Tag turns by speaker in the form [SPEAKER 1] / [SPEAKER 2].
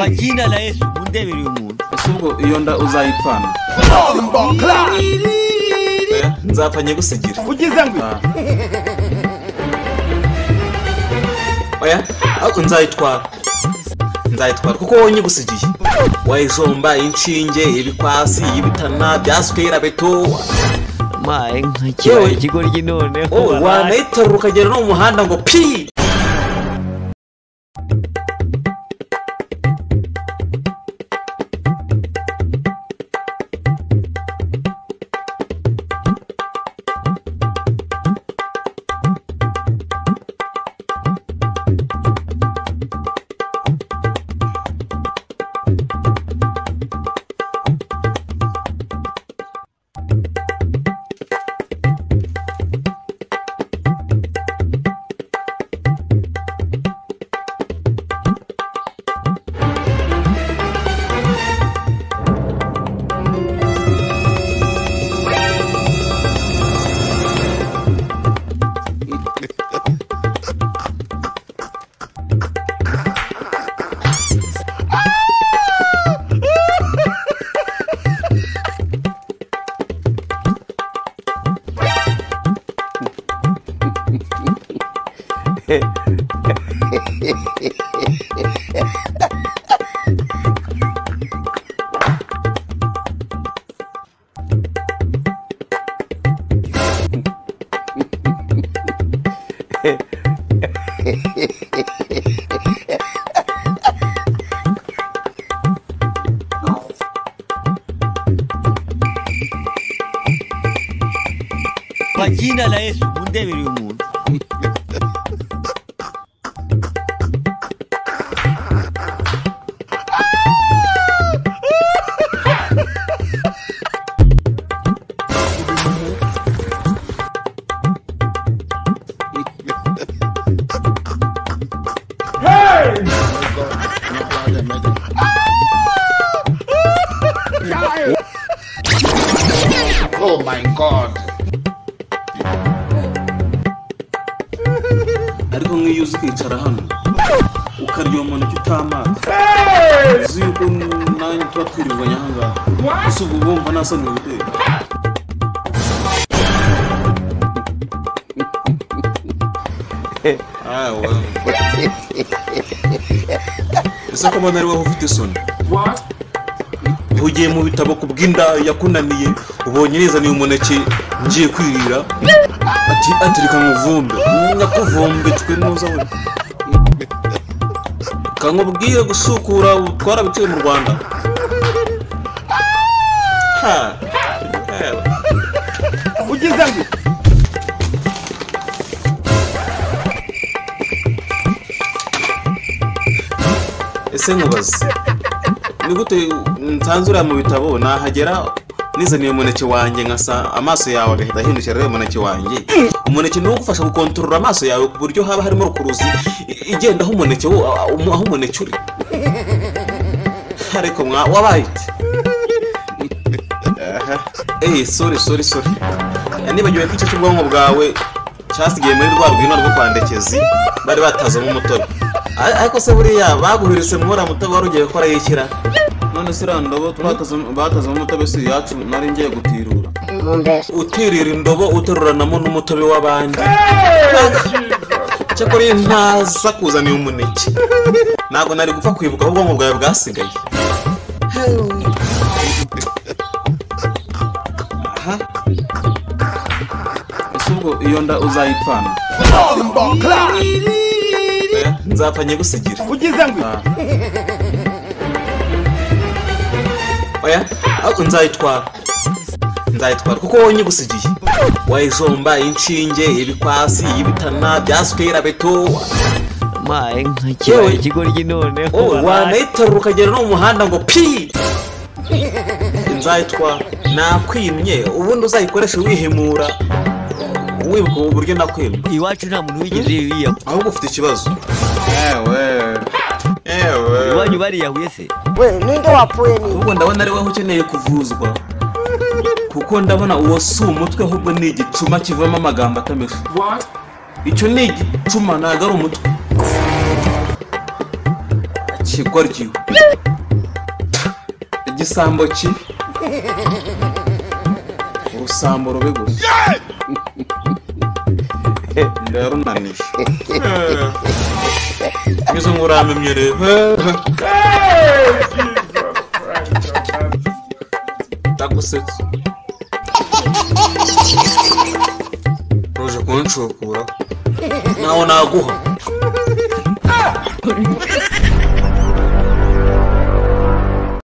[SPEAKER 1] Kwa jina la Yesu mundebere umuntu.
[SPEAKER 2] Asugo iyo nda uzayipfana. Nzapfanye gusigira.
[SPEAKER 1] Ugize ngo.
[SPEAKER 2] Oya, ako nzayitwara kuko wonye gusigiye. Wayijomba inshinge ibikwasi ibitana byaswera beto.
[SPEAKER 1] Mae nkakibaye ikigoryi none.
[SPEAKER 2] Wanayitaruka ukagera no mu muhanda ngo pi.
[SPEAKER 1] Kwa jina la Yesu mundebere umuntu.
[SPEAKER 3] Oh my God.
[SPEAKER 2] Ariko nk'iyuzi kwicara hano ukarya umuntu cyutamazi. Ziko nanjye tuba twirirwanya hanga. Ese ubu bumva nasoni biteye. Ese ko mbona ari wowe ufite isoni. Ugiye mu bitabo kubw'inda yakunaniye ubonye neza ni umuneke ngiye kwirira ati reka nkuvumbe nyakuvumbe twe noza we kankubwire gusukura utwara biciye mu Rwanda.
[SPEAKER 1] Ugize ngo.
[SPEAKER 2] Ese nkubaze ni gute nsanzura mu bitabo nahagera nizaniye umuneke wanjye nkasa amaso yawe agahita ahindukira rero umuneke wanjye. Umuneke ni ugufasha gukontorora amaso yawe ku buryo haba harimo rukuruzi igenda aho umuneke aho umuneke uri. Ariko wabaye sorry nibagiwe ko icyo cy'ubwonko bwawe cyasigaye muri rwa rwino rwo kwandekezi bari batazamo umutobe. Ariko se buriya baguhirise muhora mutobe wari ugiye gukora yishyira. None se randobo batazamo umutobe si yacu nari ngiye gutirura. Utirira indobo uteruranamo n'umutobe w'abandi. Cyakora iyo ntaza kuzaniye umuneke ntabwo nari gupfa kwibuka ahubwo ubwonko bwawe bwasigaye. Asugo iyo nda uzayipfana. Nzapfanye gusigira.
[SPEAKER 1] Ugize ngo.
[SPEAKER 2] Oya, ako nzayitwara kuko wonye gusigiye. Wayijomba inshinge ibikwasi ibitana byaswera beto.
[SPEAKER 1] Mae nkakibaye ikigoryi none.
[SPEAKER 2] Wanayitaruka ukagera no mu muhanda ngo pi. Nzayitwara nakwimye ubundi uzayikoresha wihemura. Wibuka uburyo nakwimye.
[SPEAKER 1] Iwacu nta muntu wigeze yiya.
[SPEAKER 2] Ahubwo ufite ikibazo.
[SPEAKER 1] Iwanyu bariyahuye se.
[SPEAKER 4] We ninde wapfuye ni?
[SPEAKER 2] Ubwo ndabona ari wowe ukeneye kuvuzwa. Kuko ndabona uwo si umutwe ahubwo ni igicuma kivamo amagambo atameshe. Icyo ni igicuma ntago ari umutwe. ikigoryi igisambo kibi urusambo rubi gusa ndarunanije izo nguramemye rero ndagusetse uje kunshukura naho naguha